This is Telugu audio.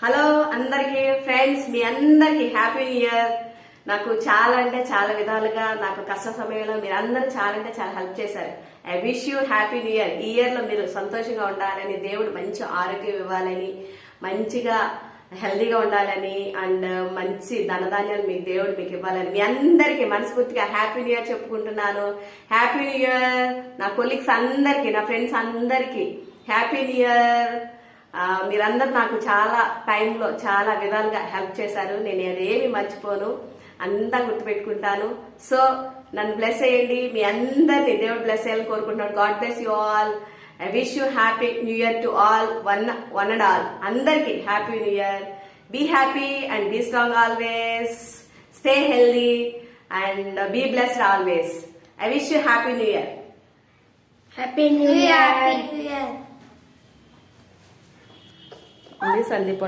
హలో అందరికి ఫ్రెండ్స్, మీ అందరికి హ్యాపీ న్యూ ఇయర్. నాకు చాలా అంటే చాలా విధాలుగా నాకు కష్ట సమయంలో మీరు అందరూ చాలా అంటే చాలా హెల్ప్ చేశారు. I wish you happy new year. ఈ ఇయర్ లో మీరు సంతోషంగా ఉండాలని, దేవుడు మంచి ఆరోగ్యం ఇవ్వాలని, మంచిగా హెల్దీగా ఉండాలని, అండ్ మంచి ధనధాన్యాలు మీకు దేవుడు మీకు ఇవ్వాలని మీ అందరికి మనస్ఫూర్తిగా హ్యాపీ న్యూ ఇయర్ చెప్పుకుంటున్నాను. Happy new year. నా కొలీగ్స్ అందరికి, నా ఫ్రెండ్స్ అందరికి హ్యాపీ న్యూ ఇయర్. మీరందరూ నాకు చాలా టైంలో చాలా విధాలుగా హెల్ప్ చేశారు. నేను అదేమి మర్చిపోను, అంతా గుర్తుపెట్టుకుంటాను. సో నన్ను బ్లెస్ చేయండి, మీ అందరినీ దేవుడు బ్లెస్ చేయాలని కోరుకుంటున్నాను. God bless you all. I wish you happy new year to all, one and all. అందరికి happy new year. Be happy and be strong always. Stay healthy and be blessed always. I wish you happy new year. Happy new year. Sandeep